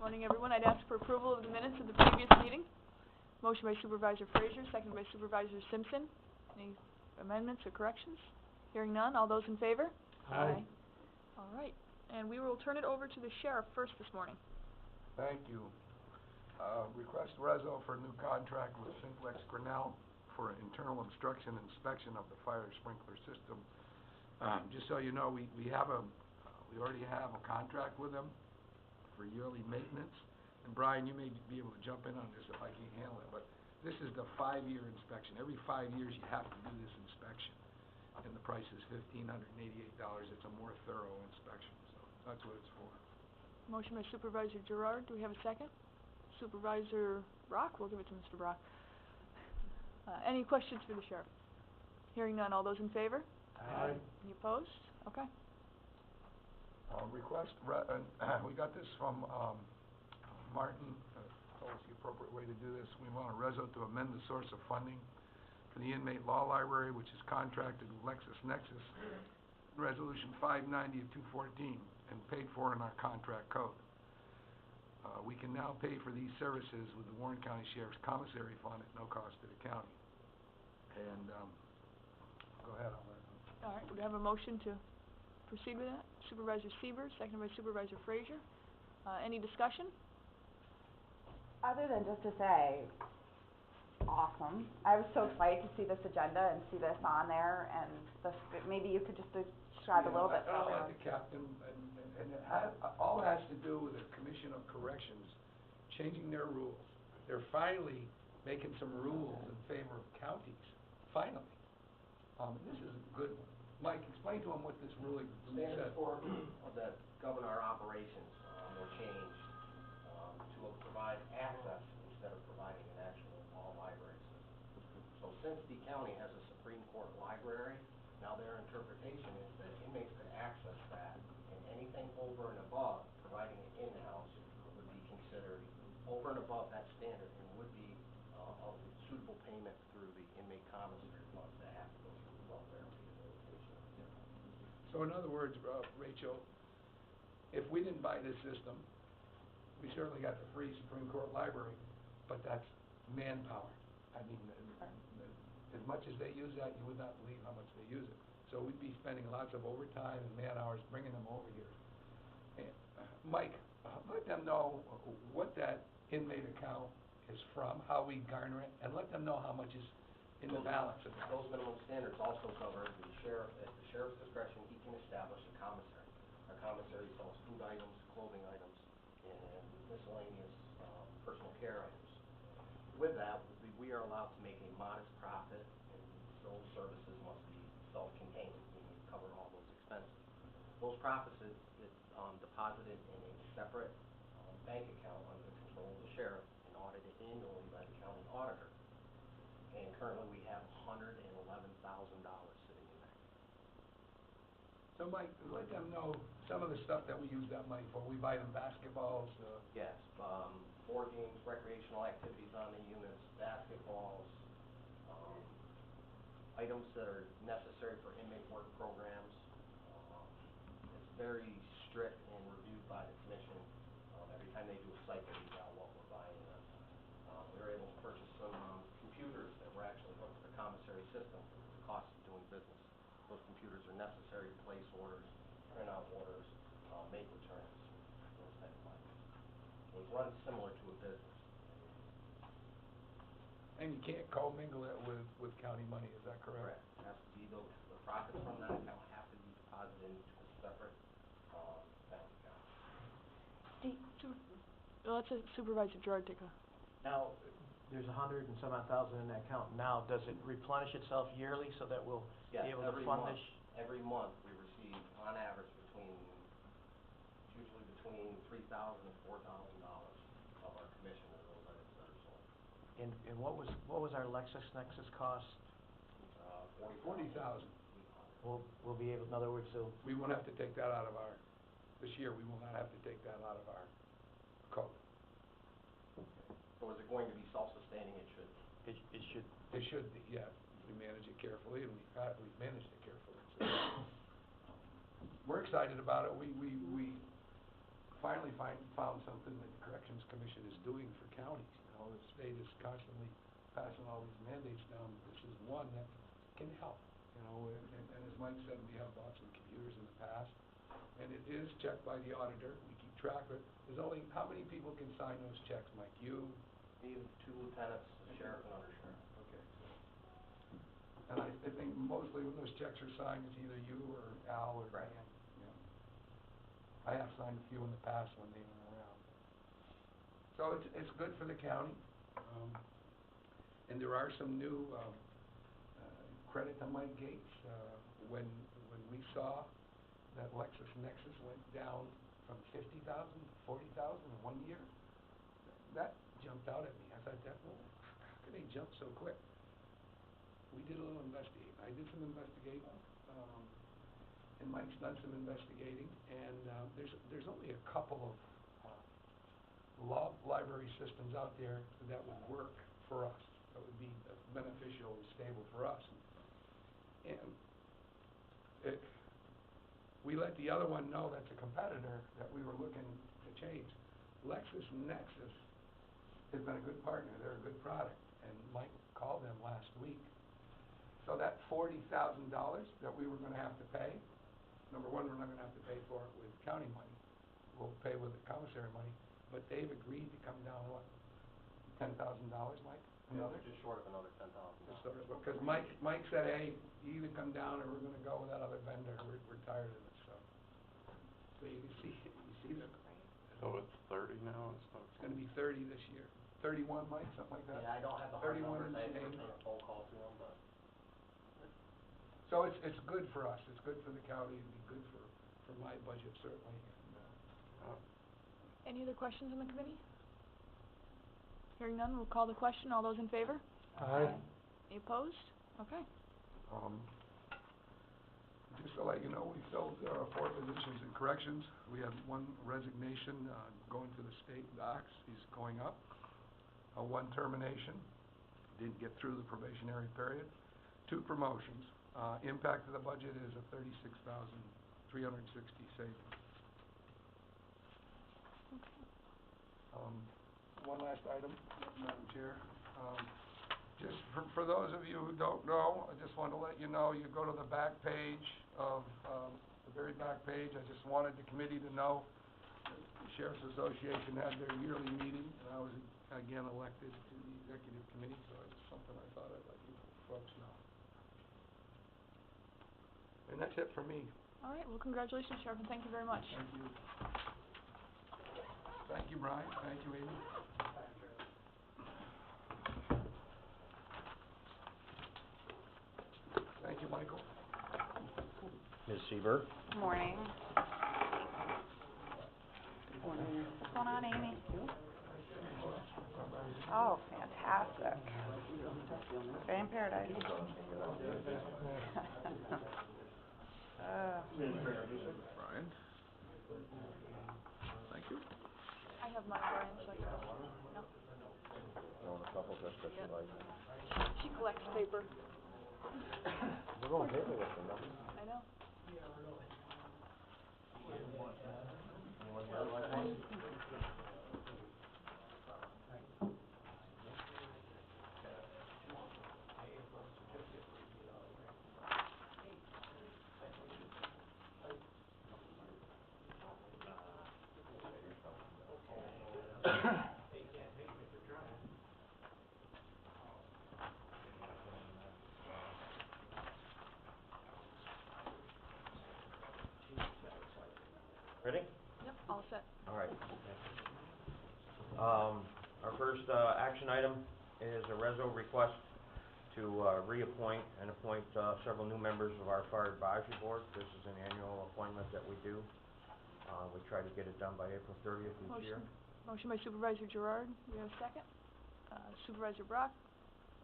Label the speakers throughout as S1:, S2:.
S1: Morning, everyone. I'd ask for approval of the minutes of the previous meeting. Motion by Supervisor Frazier, second by Supervisor Simpson. Any amendments or corrections? Hearing none, all those in favor?
S2: Aye.
S1: All right, and we will turn it over to the sheriff first this morning.
S2: Thank you. Request reso for a new contract with Simplex Grinnell for internal obstruction inspection of the fire sprinkler system. Just so you know, we already have a contract with them for yearly maintenance. And Brian, you may be able to jump in on this if I can't handle it, but this is the 5-year inspection. Every 5 years you have to do this inspection. And the price is $1,588. It's a more thorough inspection, so that's what it's for.
S1: Motion by Supervisor Gerard. Do we have a second? Supervisor Brock? We'll give it to Mr. Brock. Any questions for the sheriff? Hearing none, all those in favor?
S2: Aye.
S1: Any opposed? Okay.
S2: We got this from Martin, told us the appropriate way to do this. We want a reso to amend the source of funding for the inmate law library, which is contracted with LexisNexis, Resolution 590 of 214, and paid for in our contract code. We can now pay for these services with the Warren County Sheriff's Commissary Fund at no cost to the county. And, go ahead, I'll let you.
S1: All right, we have a motion to proceed with that. Supervisor Siebert, seconded by Supervisor Frazier. Any discussion?
S3: Other than just to say, awesome. I was so excited to see this agenda and see this on there, and maybe you could just describe a little bit for
S2: I'll let
S3: everyone.
S2: the captain, and all it has to do with the Commission of Corrections changing their rules. They're finally making some rules in favor of counties, finally. This is a good one. Mike, explain to him what this ruling says.
S4: Standards for that govern our operations were changed to provide access instead of providing an actual law library system. So since the county has a Supreme Court library, now their interpretation is that inmates could access that, and anything over and above providing it in-house would be considered over and above that standard and would be a suitable payment through the inmate commissary funds that have to go through welfare and rehabilitation.
S2: So in other words, Rachel, if we didn't buy this system, we certainly got the free Supreme Court library, but that's manpower. I mean, as much as they use that, you would not believe how much they use it. So we'd be spending lots of overtime and man hours bringing them over here. And, Mike, let them know what that inmate account is from, how we garner it, and let them know how much is in the balance of it.
S4: Those minimum standards also cover the sheriff. At the sheriff's discretion, he can establish a commissary. Our commissary sells food items, clothing items, and miscellaneous personal care items. With that, we are allowed to make a modest profit, and those services must be self-contained, meaning cover all those expenses. Those profits is deposited in a separate bank account under the control of the sheriff and audited annually by the county auditor. And currently we have $111,000 sitting in there.
S2: So Mike, let them know some of the stuff that we use that money for. We buy them basketballs.
S4: Yes, board games, recreational activities on the units, basketballs, items that are necessary for inmate work programs. It's very strict and reviewed by the commission. Every time they do a site review on what we're buying. We were able to purchase some computers that were actually hooked to the commissary system because of the cost of doing business. Those computers are necessary to place orders, print out orders, make returns, those type of items. So it runs similar to a business.
S2: And you can't commingle it with county money, is that correct?
S4: Correct. It has to be the profits from that account have to be deposited into a separate bank account.
S1: Let's let Supervisor Gerard take a...
S5: Now, there's 100 and some odd thousand in that account now. Does it replenish itself yearly so that we'll be able to fund this?
S4: Every month we receive, on average, usually between $3,000 and $4,000 of our commission of those items that are sold.
S5: And what was our LexisNexis cost?
S2: $40,000.
S5: We'll be able, in other words, so
S2: We won't have to take that out of this year we will not have to take that out of our code.
S4: So is it going to be self-sustaining? It should be.
S5: it should.
S2: It should be, yeah. We manage it carefully, and we've managed it carefully. So we're excited about it. finally found something that the Corrections Commission is doing for counties. You know, the state is constantly passing all these mandates down, but this is one that can help, you know, and as Mike said, we have bought some computers in the past, and it is checked by the auditor, we keep track of it. There's only, how many people can sign those checks, Mike? You?
S4: Me, 2 lieutenants, a sheriff and undersheriff.
S2: Okay, so. And I think mostly when those checks are signed, it's either you or Al or
S4: Right.
S2: Dan, yeah. I have signed a few in the past when they were around. So it's good for the county, and there are some new, credit to Mike Gates, when we saw that LexisNexis went down from 50,000 to 40,000 in 1 year, that jumped out at me. I thought that, well, how can they jump so quick? We did a little investigating. I did some investigating, and Mike's done some investigating, and there's only a couple of law library systems out there that would work for us, that would be beneficial and stable for us. And we let the other one know, that's a competitor, that we were looking to change. LexisNexis has been a good partner, they're a good product, and Mike called them last week. So that $40,000 that we were gonna have to pay, number one, we're not gonna have to pay for it with county money, we'll pay with the commissary money, but they've agreed to come down, what, $10,000, Mike? Another?
S4: Just short of another $10,000.
S2: Because Mike said, hey, you either come down or we're gonna go with that other vendor, we're tired of it, so. So you see that?
S6: So it's 30 now instead of...
S2: It's gonna be 30 this year. 31, Mike, something like that?
S4: Yeah, I don't have the hard
S2: 31
S4: numbers, I have to
S2: in
S4: return a phone call to them, but.
S2: So it's good for us, it's good for the county, it'd be good for my budget certainly, and,
S1: Any other questions on the committee? Hearing none, we'll call the question. All those in favor?
S5: Aye.
S1: Any opposed? Okay.
S2: just to let you know, we filled 4 positions in corrections. We have 1 resignation going to the state docs, he's going up. 1 termination, didn't get through the probationary period. 2 promotions. Impact of the budget is a $36,360 savings. One last item, Madam Chair. Just for those of you who don't know, I just want to let you know, you go to the back page of, the very back page, I just wanted the committee to know that the Sheriff's Association had their yearly meeting, and I was again elected to the executive committee, so it's something I thought I'd let you folks know. And that's it for me.
S1: All right, well, congratulations, Sheriff, and thank you very much.
S2: Thank you. Thank you, Brian. Thank you, Amy. Thank you, Michael.
S7: Ms. Seaver?
S3: Morning. What's going on, Amy? Oh, fantastic. Day in paradise.
S6: Brian? Thank you.
S1: I have mine, Brian, so I can... No?
S7: You want a couple just that you
S1: Yeah.
S7: like?
S1: She collects paper.
S7: We're going paper with them, no?
S1: I know.
S7: Ready?
S1: Yep, all set.
S7: All right. Our first, action item is a reso request to, reappoint and appoint, several new members of our fire advisory board. This is an annual appointment that we do. We try to get it done by April 30th each year.
S1: Motion by Supervisor Gerard. Do we have a second? Supervisor Brock.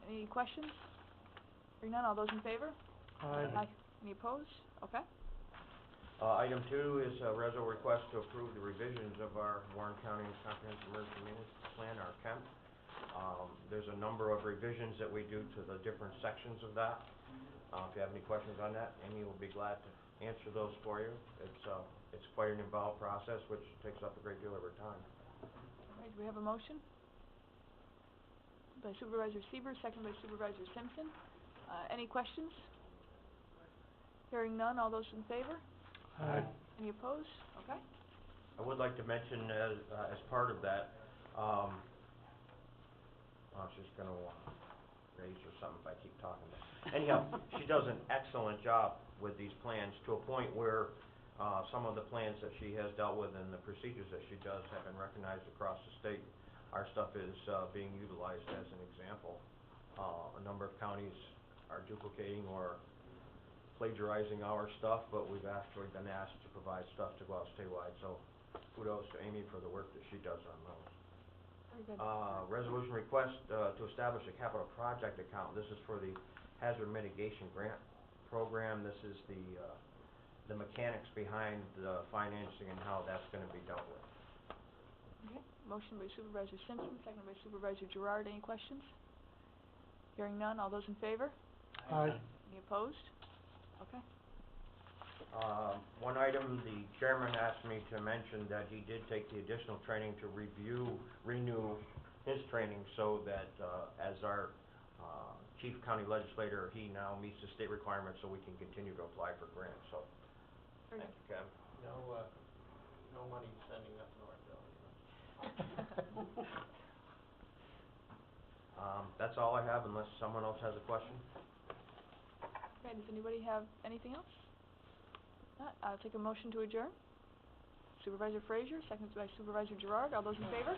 S1: Any questions? Hearing none, all those in favor?
S5: Aye.
S1: Any opposed? Okay.
S7: Item 2 is a reso request to approve the revisions of our Warren County Comprehensive Emergency Management Plan, our CEM. There's a number of revisions that we do to the different sections of that. If you have any questions on that, Amy will be glad to answer those for you. it's quite an involved process, which takes up a great deal of her time.
S1: All right, do we have a motion? By Supervisor Seaver, second by Supervisor Simpson. Any questions? Hearing none, all those in favor? Any opposed? Okay.
S7: I would like to mention as part of that, I was just gonna raise or something if I keep talking. Anyhow, she does an excellent job with these plans to a point where some of the plans that she has dealt with and the procedures that she does have been recognized across the state. Our stuff is being utilized as an example. A number of counties are duplicating or plagiarizing our stuff, but we've actually been asked to provide stuff to go out statewide, so kudos to Amy for the work that she does on those.
S1: Very good.
S7: Resolution request to establish a capital project account. This is for the hazard mitigation grant program. This is the mechanics behind the financing and how that's gonna be dealt with.
S1: Okay, motion by Supervisor Simpson, second by Supervisor Gerard. Any questions? Hearing none, all those in favor? Any opposed? Okay.
S7: One item, the chairman asked me to mention that he did take the additional training to renew his training so that, as our, chief county legislator, he now meets the state requirements so we can continue to apply for grants, so,
S1: Very
S7: thank you, Kevin.
S5: No money sending up north, though.
S7: That's all I have unless someone else has a question.
S1: Okay, does anybody have anything else? Not, I'll take a motion to adjourn. Supervisor Frazier, seconded by Supervisor Gerard. All those in favor?